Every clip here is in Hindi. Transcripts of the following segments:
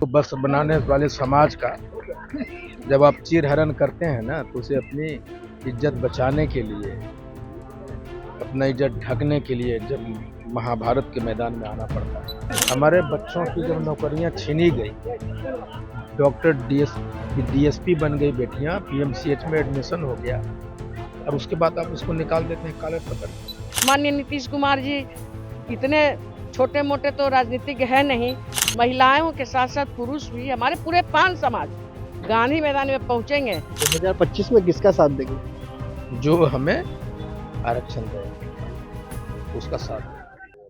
बस बनाने वाले समाज का जब आप चीरहरण करते हैं ना, तो उसे अपनी इज्जत बचाने के लिए, अपना इज्जत ढकने के लिए जब महाभारत के मैदान में आना पड़ता है। हमारे बच्चों की जब नौकरियां छीनी गई, डॉक्टर डीएसपी बन गई बेटियां, पीएमसीएच में एडमिशन हो गया, और उसके बाद आप उसको निकाल देते हैं काले पकड़। माननीय नीतीश कुमार जी इतने छोटे मोटे तो राजनीतिज्ञ है नहीं, महिलाओं के साथ साथ पुरुष भी, हमारे पूरे 5 समाज गांधी मैदान में पहुंचेंगे। 2025 में किसका साथ देंगे? जो हमें आरक्षण देगा उसका साथ देगा।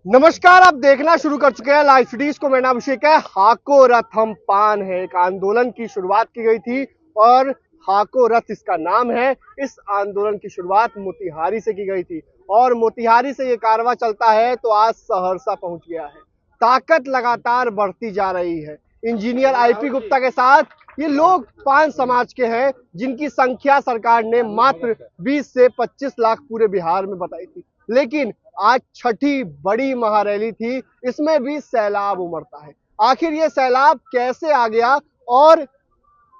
नमस्कार, आप देखना शुरू कर चुके हैं लाइव सिटीज को। मेरा नाम अभिषेक है। हाको रथ हम पान है, एक आंदोलन की शुरुआत की गई थी और हाको रथ इसका नाम है। इस आंदोलन की शुरुआत मोतिहारी से की गई थी और मोतिहारी से ये कारवां चलता है तो आज सहरसा पहुंच गया है। ताकत लगातार बढ़ती जा रही है। इंजीनियर आईपी गुप्ता के साथ ये लोग 5 समाज के हैं जिनकी संख्या सरकार ने मात्र 20 से 25 लाख पूरे बिहार में बताई थी, लेकिन आज छठी बड़ी महारैली थी, इसमें भी सैलाब उमड़ता है। आखिर ये सैलाब कैसे आ गया? और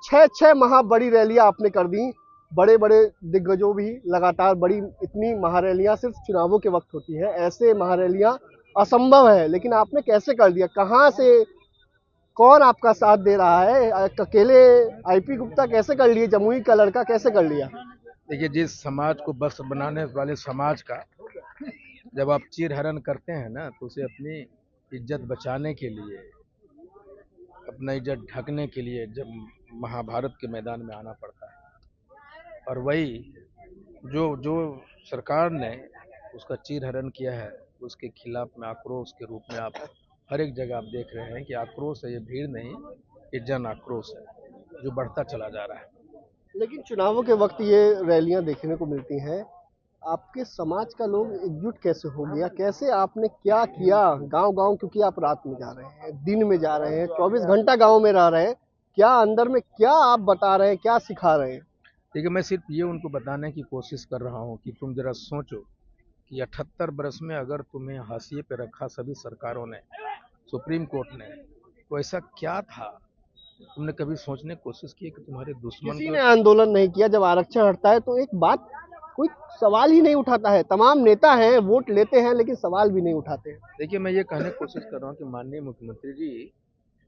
6 महा बड़ी रैलियां आपने कर दी, बड़े बड़े दिग्गजों भी लगातार बड़ी, इतनी महारैलियां सिर्फ चुनावों के वक्त होती है, ऐसे महारैलियां असंभव है, लेकिन आपने कैसे कर दिया? कहां से, कौन आपका साथ दे रहा है? अकेले आईपी गुप्ता कैसे कर लिए? जमुई का लड़का कैसे कर लिया? देखिए, जिस समाज को बस बनाने वाले समाज का जब आप चीरहरण करते हैं ना, तो उसे अपनी इज्जत बचाने के लिए, अपना इज्जत ढकने के लिए जब महाभारत के मैदान में आना पड़ता है। और वही जो सरकार ने उसका चीरहरण किया है, उसके खिलाफ में आक्रोश के रूप में आप हर एक जगह आप देख रहे हैं कि आक्रोश है। ये भीड़ नहीं, ये जन आक्रोश है जो बढ़ता चला जा रहा है। लेकिन चुनावों के वक्त ये रैलियां देखने को मिलती हैं। आपके समाज का लोग एकजुट कैसे हो गया? कैसे आपने क्या किया गांव-गांव? क्योंकि आप रात में जा रहे हैं, दिन में जा रहे हैं, 24 घंटा गांव में रह रहे हैं, क्या अंदर में क्या आप बता रहे हैं, क्या सिखा रहे हैं? देखिए, मैं सिर्फ ये उनको बताने की कोशिश कर रहा हूँ कि तुम जरा सोचो कि 78 बरस में अगर तुम्हें हाशिए पे रखा सभी सरकारों ने, सुप्रीम कोर्ट ने, तो ऐसा क्या था? तुमने कभी सोचने की कोशिश की कि तुम्हारे दुश्मन किसी ने आंदोलन नहीं किया। जब आरक्षण हटता है तो एक बात, कोई सवाल ही नहीं उठाता है। तमाम नेता हैं, वोट लेते हैं, लेकिन सवाल भी नहीं उठाते हैं। देखिए, मैं ये कहने की कोशिश कर रहा हूँ कि माननीय मुख्यमंत्री जी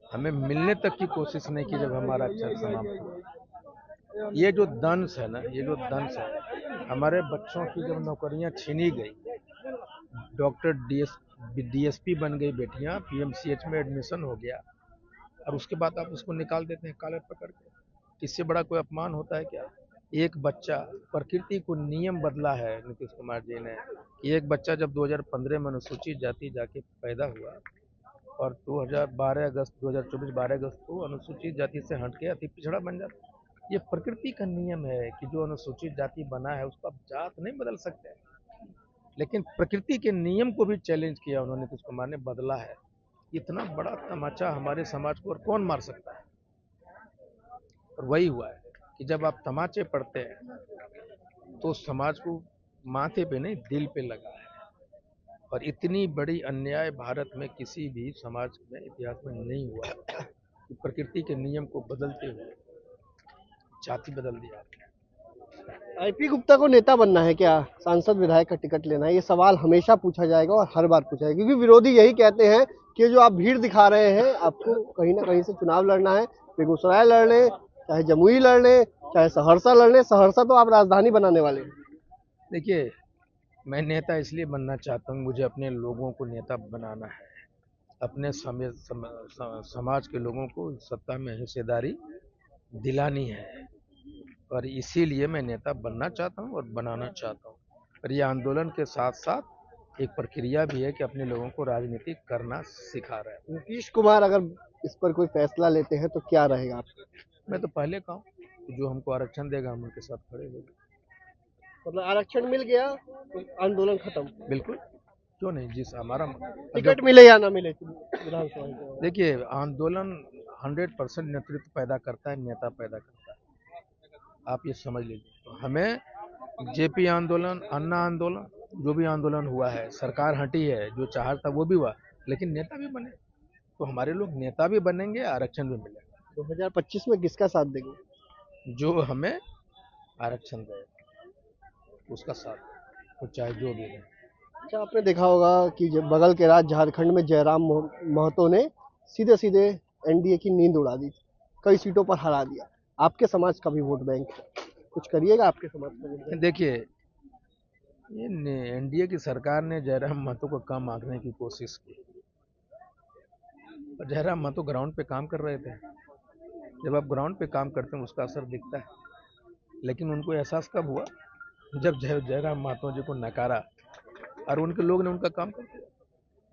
हमें मिलने तक की कोशिश नहीं की जब हमारा आरक्षण समाप्त हुआ। ये जो दंश है ना, ये जो दंश है, हमारे बच्चों की जब नौकरियां छीनी गई, डॉक्टर डीएसपी बन गई बेटियां, पीएमसीएच में एडमिशन हो गया, और उसके बाद आप उसको निकाल देते हैं काले पकड़ के। इससे बड़ा कोई अपमान होता है क्या? एक बच्चा, प्रकृति को नियम बदला है नीतीश कुमार जी ने कि एक बच्चा जब 2015 में अनुसूचित जाति जाके पैदा हुआ और 2012 अगस्त 2024 12 अगस्त को अनुसूचित जाति से हट के अति पिछड़ा बन जाता। ये प्रकृति का नियम है कि जो अनुसूचित जाति बना है उसको आप जात नहीं बदल सकते, लेकिन प्रकृति के नियम को भी चैलेंज किया उन्होंने, नीतीश कुमार ने बदला है। इतना बड़ा तमाचा हमारे समाज को और कौन मार सकता है? और वही हुआ है कि जब आप तमाचे पड़ते हैं तो समाज को माथे पे नहीं, दिल पे लगा है। और इतनी बड़ी अन्याय भारत में किसी भी समाज में इतिहास में नहीं हुआ कि प्रकृति के नियम को बदलते हुए जाति बदल दिया। आईपी गुप्ता को नेता बनना है क्या? सांसद विधायक का टिकट लेना है? ये सवाल हमेशा पूछा जाएगा और हर बार पूछा जाएगा, क्योंकि विरोधी यही कहते हैं कि जो आप भीड़ दिखा रहे हैं, आपको कहीं ना कहीं से चुनाव लड़ना है। बेगूसराय लड़ लें, चाहे जमुई लड़ लें, चाहे सहरसा लड़ लें। सहरसा तो आप राजधानी बनाने वाले हैं। देखिए, मैं नेता इसलिए बनना चाहता हूँ, मुझे अपने लोगों को नेता बनाना है, अपने समाज के लोगों को सत्ता में हिस्सेदारी दिलानी है, और इसीलिए मैं नेता बनना चाहता हूँ और बनाना चाहता हूँ। और ये आंदोलन के साथ साथ एक प्रक्रिया भी है कि अपने लोगों को राजनीति करना सिखा रहा है। नीतीश कुमार अगर इस पर कोई फैसला लेते हैं तो क्या रहेगा आपका? मैं तो पहले कहूँ कि जो हमको आरक्षण देगा हम उनके साथ खड़े होंगे। मतलब आरक्षण मिल गया तो आंदोलन खत्म? बिल्कुल, क्यों नहीं। जिस हमारा टिकट मिले या ना मिले विधानसभा में? देखिए, आंदोलन 100% नेतृत्व पैदा करता है, नेता पैदा करता है, आप ये समझ लीजिए। तो हमें जेपी आंदोलन, अन्ना आंदोलन, जो भी आंदोलन हुआ है, सरकार हटी है, जो चाह था वो भी हुआ, लेकिन नेता भी बने। तो हमारे लोग नेता भी बनेंगे, आरक्षण भी मिलेगा। 2025 में किसका साथ देंगे? जो हमें आरक्षण देगा उसका साथ, वो चाहे जो भी रहे। अच्छा, आपने देखा होगा कि जब बगल के राज्य झारखंड में जयराम महतो ने सीधे सीधे एनडीए की नींद उड़ा दी, कई सीटों पर हरा दिया। आपके समाज का भी वोट बैंक है, कुछ करिएगा आपके समाज का वोट बैंक? देखिए, ये एनडीए की सरकार ने जयराम महतो को कम आंकने की कोशिश की, और जयराम महतो ग्राउंड पे काम कर रहे थे। जब आप ग्राउंड पे काम करते हैं उसका असर दिखता है, लेकिन उनको एहसास कब हुआ जब जयराम महतो जी को नकारा और उनके लोग ने उनका काम कर दिया।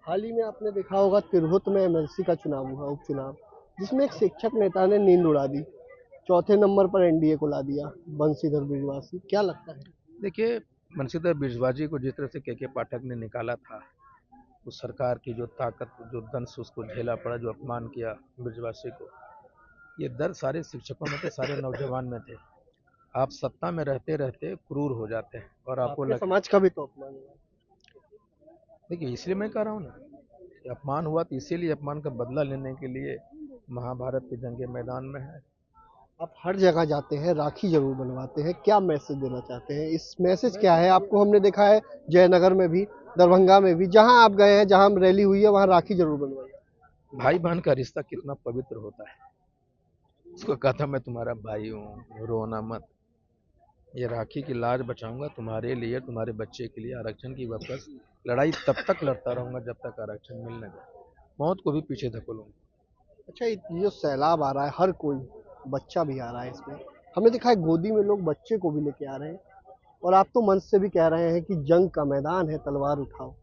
हाल ही में आपने देखा होगा तिरहुत में एमएलसी का चुनाव हुआ, उपचुनाव, जिसमें एक शिक्षक नेता ने नींद उड़ा दी, चौथे नंबर पर एनडीए को ला दिया बंशीधर बिजवासी। क्या लगता है? देखिए, बंशीधर बिजवाजी को जिस तरह से के पाठक ने निकाला था, उस सरकार की जो ताकत, जो दंश उसको झेला पड़ा, जो अपमान किया बिजवासी को, ये दर्द सारे शिक्षकों में थे, सारे नौजवान में थे। आप सत्ता में रहते रहते क्रूर हो जाते हैं और आपको आपके समाज का भी तो अपमान हुआ। देखिए, इसलिए मैं कह रहा हूँ ना कि अपमान हुआ, तो इसीलिए अपमान का बदला लेने के लिए महाभारत की जंग मैदान में है। आप हर जगह जाते हैं, राखी जरूर बनवाते हैं, क्या मैसेज देना चाहते हैं? इस मैसेज क्या है? आपको हमने देखा है जयनगर में भी, दरभंगा में भी, जहां आप गए हैं, जहां रैली हुई है, वहां राखी जरूर बनवाई। भाई बहन का रिश्ता कितना पवित्र होता है, उसको कहता मैं तुम्हारा भाई हूँ, रोना मत। ये राखी की लाज बचाऊंगा तुम्हारे लिए, तुम्हारे बच्चे के लिए। आरक्षण की वापस लड़ाई तब तक लड़ता रहूंगा जब तक आरक्षण मिलने दे, मौत को भी पीछे धकेलूंगा। अच्छा, ये जो सैलाब आ रहा है, हर कोई बच्चा भी आ रहा है इसमें, हमने देखा है गोदी में लोग बच्चे को भी लेके आ रहे हैं, और आप तो मंच से भी कह रहे हैं कि जंग का मैदान है, तलवार उठाओ।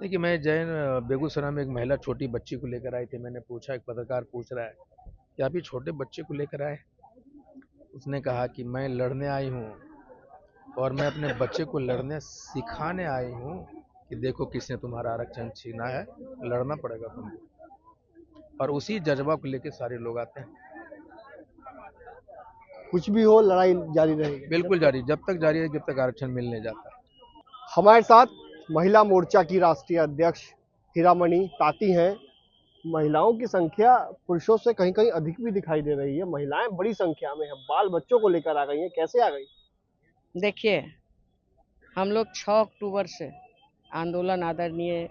देखिए, मैं बेगूसराय में एक महिला छोटी बच्ची को लेकर आई थी। मैंने पूछा, एक पत्रकार पूछ रहा है कि आप ये छोटे बच्चे को लेकर आए? उसने कहा कि मैं लड़ने आई हूँ और मैं अपने बच्चे को लड़ने सिखाने आई हूँ कि देखो किसने तुम्हारा आरक्षण छीना है, लड़ना पड़ेगा तुमको। और उसी जज्बा को लेकर सारे लोग आते हैं। कुछ भी हो, लड़ाई जारी रहेगी। बिल्कुल जारी, जब तक जारी है जब तक आरक्षण मिलने जाता है। हमारे साथ महिला मोर्चा की राष्ट्रीय अध्यक्ष हीरामणि ताती हैं। महिलाओं की संख्या पुरुषों से कहीं कहीं अधिक भी दिखाई दे रही है, महिलाएं बड़ी संख्या में हैं, बाल बच्चों को लेकर आ गई हैं, कैसे आ गई? देखिए, हम लोग 6 अक्टूबर से आंदोलन आदरणीय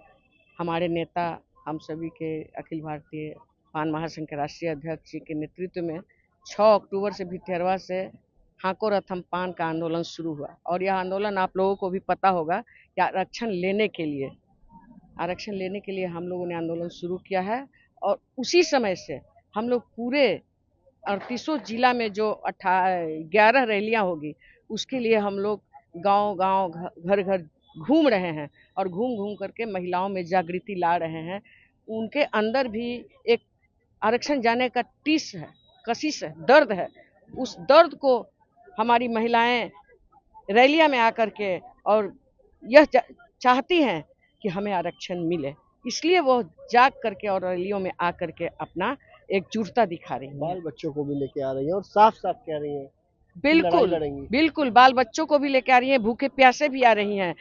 हमारे नेता, हम सभी के अखिल भारतीय पान महासंघ के राष्ट्रीय अध्यक्ष जी के नेतृत्व में 6 अक्टूबर से भिठेरवा से हाको रथम पान का आंदोलन शुरू हुआ। और यह आंदोलन आप लोगों को भी पता होगा कि आरक्षण लेने के लिए हम लोगों ने आंदोलन शुरू किया है। और उसी समय से हम लोग पूरे 38 जिला में जो 11 रैलियां होगी, उसके लिए हम लोग गांव-गांव, घर-घर घूम रहे हैं और घूम करके महिलाओं में जागृति ला रहे हैं। उनके अंदर भी एक आरक्षण जाने का टीस है, कशिश है, दर्द है। उस दर्द को हमारी महिलाएं रैलियां में आकर के और यह चाहती हैं कि हमें आरक्षण मिले, इसलिए वो जाग करके और रैलियों में आकर के अपना एकजुटता दिखा रही हैं। बाल बच्चों को भी लेके आ रही हैं और साफ साफ कह रही हैं बिल्कुल बाल बच्चों को भी लेके आ रही हैं, भूखे प्यासे भी आ रही हैं।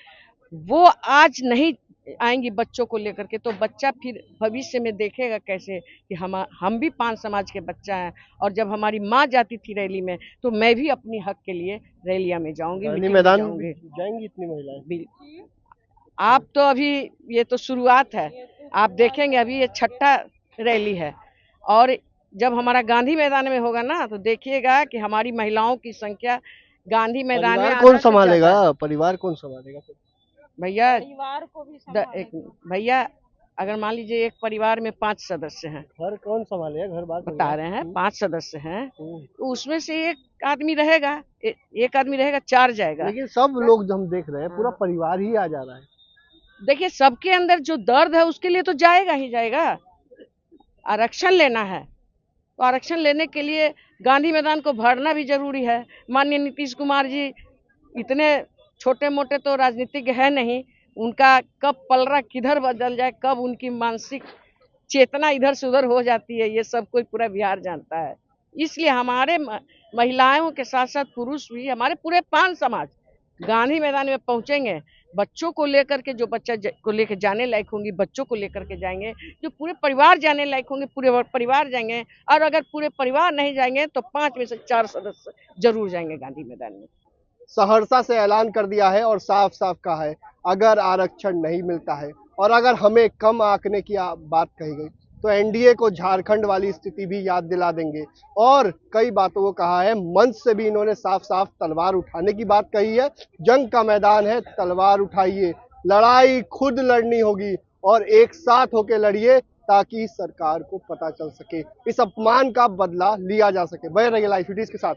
वो आज नहीं आएंगी बच्चों को लेकर के, तो बच्चा फिर भविष्य में देखेगा कैसे कि हम भी पान समाज के बच्चा हैं। और जब हमारी माँ जाती थी रैली में, तो मैं भी अपनी हक के लिए रैलियां में जाऊंगी, मैदान में जाएंगी इतनी महिलाएं। आप तो अभी ये तो शुरुआत है, आप देखेंगे अभी ये 6ठा रैली है। और जब हमारा गांधी मैदान में होगा ना, तो देखिएगा कि हमारी महिलाओं की संख्या गांधी मैदान में कौन संभालेगा? परिवार कौन संभालेगा? भैया अगर मान लीजिए एक परिवार में 5 सदस्य हैं, घर कौन संभालेगा? घर बात बता रहे हैं, 5 सदस्य हैं, तो उसमें से एक आदमी रहेगा, 4 जाएगा। लेकिन सब लोग जो हम देख रहे हैं, पूरा परिवार ही आ जा रहा है। देखिए, सबके अंदर जो दर्द है उसके लिए तो जाएगा ही जाएगा। आरक्षण लेना है तो आरक्षण लेने के लिए गांधी मैदान को भरना भी जरूरी है। माननीय नीतीश कुमार जी इतने छोटे मोटे तो राजनीतिज्ञ है नहीं, उनका कब पलड़ा किधर बदल जाए, कब उनकी मानसिक चेतना इधर से उधर हो जाती है, ये सब कोई पूरा बिहार जानता है। इसलिए हमारे महिलाओं के साथ साथ पुरुष भी, हमारे पूरे पान समाज गांधी मैदान में पहुंचेंगे, बच्चों को लेकर के, जो बच्चा को लेकर जाने लायक होंगी बच्चों को लेकर के जाएंगे, जो पूरे परिवार जाने लायक होंगे पूरे परिवार जाएंगे, और अगर पूरे परिवार नहीं जाएंगे तो 5 में से 4 सदस्य जरूर जाएंगे गांधी मैदान में। सहरसा से ऐलान कर दिया है और साफ साफ कहा है, अगर आरक्षण नहीं मिलता है और अगर हमें कम आंकने की बात कही गई तो एनडीए को झारखंड वाली स्थिति भी याद दिला देंगे। और कई बातों को कहा है, मंच से भी इन्होंने साफ साफ तलवार उठाने की बात कही है। जंग का मैदान है, तलवार उठाइए, लड़ाई खुद लड़नी होगी और एक साथ होकर लड़िए ताकि सरकार को पता चल सके, इस अपमान का बदला लिया जा सके। बने रहिए लाइव के साथ।